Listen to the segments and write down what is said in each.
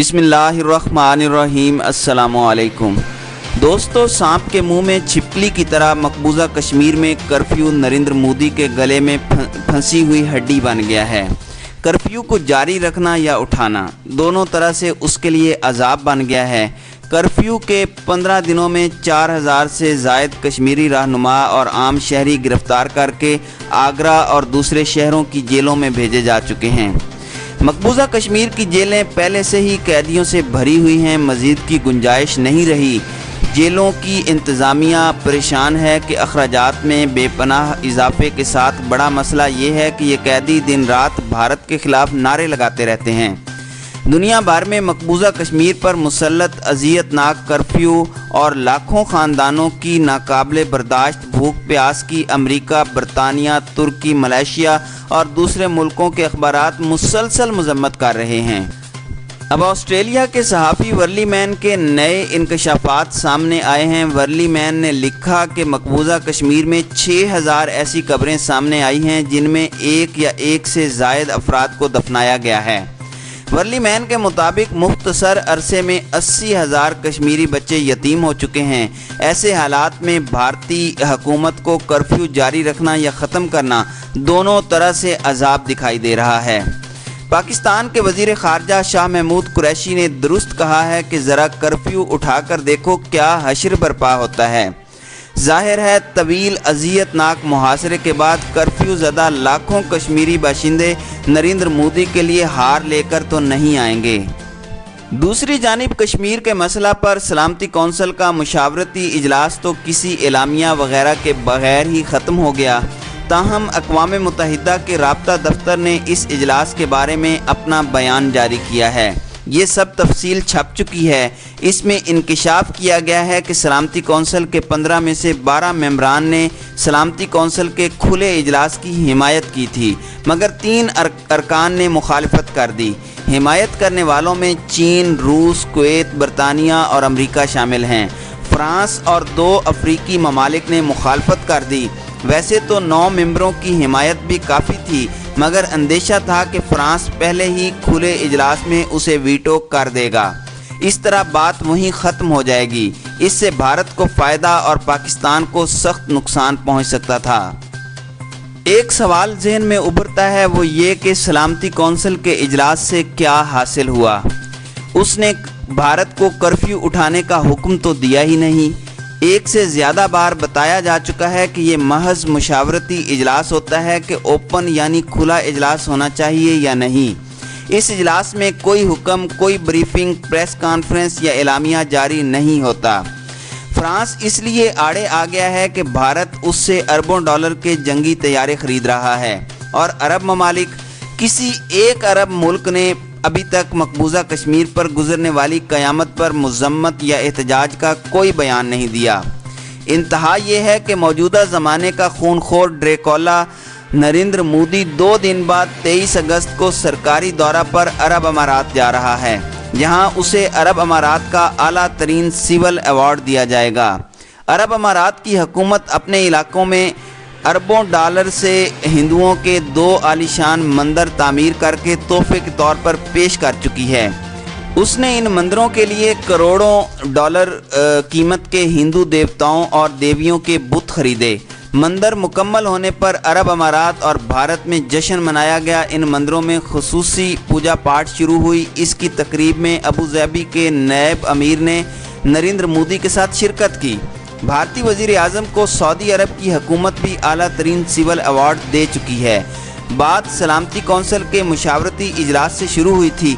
بسم اللہ الرحمن الرحیم۔ السلام علیکم دوستو، سانپ کے منہ میں چھپکلی کی طرح مقبوضہ کشمیر میں کرفیو نریندر مودی کے گلے میں پھنسی ہوئی ہڈی بن گیا ہے۔ کرفیو کو جاری رکھنا یا اٹھانا دونوں طرح سے اس کے لیے عذاب بن گیا ہے۔ کرفیو کے 15 دنوں میں 4000 سے زائد کشمیری رہنما اور عام شہری گرفتار کر کے آگرہ اور دوسرے شہروں کی جیلوں میں بھیجے جا چکے ہیں۔ مقبوضہ کشمیر کی جیلیں پہلے سے ہی قیدیوں سے بھری ہوئی ہیں، مزید کی گنجائش نہیں رہی۔ جیلوں کی انتظامیہ پریشان ہے کہ اخراجات میں بے پناہ اضافے کے ساتھ بڑا مسئلہ یہ ہے کہ یہ قیدی دن رات بھارت کے خلاف نعرے لگاتے رہتے ہیں۔ دنیا بھر میں مقبوضہ کشمیر پر مسلط اذیت ناک کرفیو اور لاکھوں خاندانوں کی ناقابل برداشت بھوک پیاس کی امریکہ، برطانیہ، ترکی، ملائیشیا اور دوسرے ملکوں کے اخبارات مسلسل مذمت کر رہے ہیں۔ اب آسٹریلیا کے صحافی ورلی مین کے نئے انکشافات سامنے آئے ہیں۔ ورلی مین نے لکھا کہ مقبوضہ کشمیر میں 6000 ایسی قبریں سامنے آئی ہیں جن میں ایک یا ایک سے زائد افراد کو دفنایا گیا ہے۔ ورلی مین کے مطابق مختصر عرصے میں 80,000 کشمیری بچے یتیم ہو چکے ہیں۔ ایسے حالات میں بھارتی حکومت کو کرفیو جاری رکھنا یا ختم کرنا دونوں طرح سے عذاب دکھائی دے رہا ہے۔ پاکستان کے وزیر خارجہ شاہ محمود قریشی نے درست کہا ہے کہ ذرا کرفیو اٹھا کر دیکھو کیا حشر برپا ہوتا ہے۔ ظاہر ہے طویل اذیت ناک محاصرے کے بعد کرفیو زدہ لاکھوں کشمیری باشندے نریندر مودی کے لیے ہار لے کر تو نہیں آئیں گے۔ دوسری جانب کشمیر کے مسئلہ پر سلامتی کونسل کا مشاورتی اجلاس تو کسی اعلامیہ وغیرہ کے بغیر ہی ختم ہو گیا، تاہم اقوام متحدہ کے رابطہ دفتر نے اس اجلاس کے بارے میں اپنا بیان جاری کیا ہے۔ یہ سب تفصیل چھپ چکی ہے۔ اس میں انکشاف کیا گیا ہے کہ سلامتی کونسل کے 15 میں سے 12 ممبران نے سلامتی کونسل کے کھلے اجلاس کی حمایت کی تھی، مگر 3 ارکان نے مخالفت کر دی۔ حمایت کرنے والوں میں چین، روس، کویت، برطانیہ اور امریکہ شامل ہیں۔ فرانس اور 2 افریقی ممالک نے مخالفت کر دی۔ ویسے تو 9 ممبروں کی حمایت بھی کافی تھی، مگر اندیشہ تھا کہ فرانس پہلے ہی کھلے اجلاس میں اسے ویٹو کر دے گا۔ اس طرح بات وہیں ختم ہو جائے گی۔ اس سے بھارت کو فائدہ اور پاکستان کو سخت نقصان پہنچ سکتا تھا۔ ایک سوال ذہن میں ابھرتا ہے، وہ یہ کہ سلامتی کونسل کے اجلاس سے کیا حاصل ہوا؟ اس نے بھارت کو کرفیو اٹھانے کا حکم تو دیا ہی نہیں۔ ایک سے زیادہ بار بتایا جا چکا ہے کہ یہ محض مشاورتی اجلاس ہوتا ہے کہ اوپن یعنی کھلا اجلاس ہونا چاہیے یا نہیں۔ اس اجلاس میں کوئی حکم، کوئی بریفنگ، پریس کانفرنس یا اعلامیہ جاری نہیں ہوتا۔ فرانس اس لیے آڑے آ گیا ہے کہ بھارت اس سے اربوں ڈالر کے جنگی طیارے خرید رہا ہے، اور عرب ممالک، کسی ایک عرب ملک نے ابھی تک مقبوضہ کشمیر پر گزرنے والی قیامت پر مذمت یا احتجاج کا کوئی بیان نہیں دیا۔ انتہا یہ ہے کہ موجودہ زمانے کا خون خور ڈریکولا نریندر مودی 2 دن بعد 23 اگست کو سرکاری دورہ پر عرب امارات جا رہا ہے، جہاں اسے عرب امارات کا اعلیٰ ترین سول ایوارڈ دیا جائے گا۔ عرب امارات کی حکومت اپنے علاقوں میں اربوں ڈالر سے ہندوؤں کے 2 عالیشان مندر تعمیر کر کے تحفے کے طور پر پیش کر چکی ہے۔ اس نے ان مندروں کے لیے کروڑوں ڈالر قیمت کے ہندو دیوتاؤں اور دیویوں کے بت خریدے۔ مندر مکمل ہونے پر عرب امارات اور بھارت میں جشن منایا گیا۔ ان مندروں میں خصوصی پوجا پاٹ شروع ہوئی۔ اس کی تقریب میں ابوظہبی کے نائب امیر نے نریندر مودی کے ساتھ شرکت کی۔ بھارتی وزیر اعظم کو سعودی عرب کی حکومت بھی اعلیٰ ترین سول ایوارڈ دے چکی ہے۔ بات سلامتی کونسل کے مشاورتی اجلاس سے شروع ہوئی تھی۔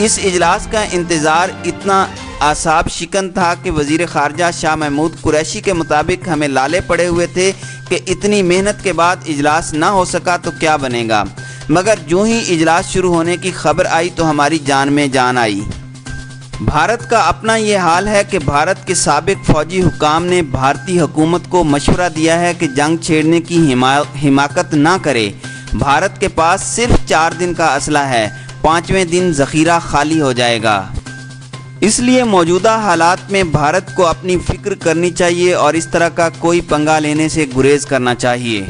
اس اجلاس کا انتظار اتنا اعصاب شکن تھا کہ وزیر خارجہ شاہ محمود قریشی کے مطابق ہمیں لالے پڑے ہوئے تھے کہ اتنی محنت کے بعد اجلاس نہ ہو سکا تو کیا بنے گا، مگر جو ہی اجلاس شروع ہونے کی خبر آئی تو ہماری جان میں جان آئی۔ بھارت کا اپنا یہ حال ہے کہ بھارت کے سابق فوجی حکام نے بھارتی حکومت کو مشورہ دیا ہے کہ جنگ چھیڑنے کی حماقت نہ کرے۔ بھارت کے پاس صرف 4 دن کا اسلحہ ہے، 5ویں دن ذخیرہ خالی ہو جائے گا۔ اس لیے موجودہ حالات میں بھارت کو اپنی فکر کرنی چاہیے اور اس طرح کا کوئی پنگا لینے سے گریز کرنا چاہیے۔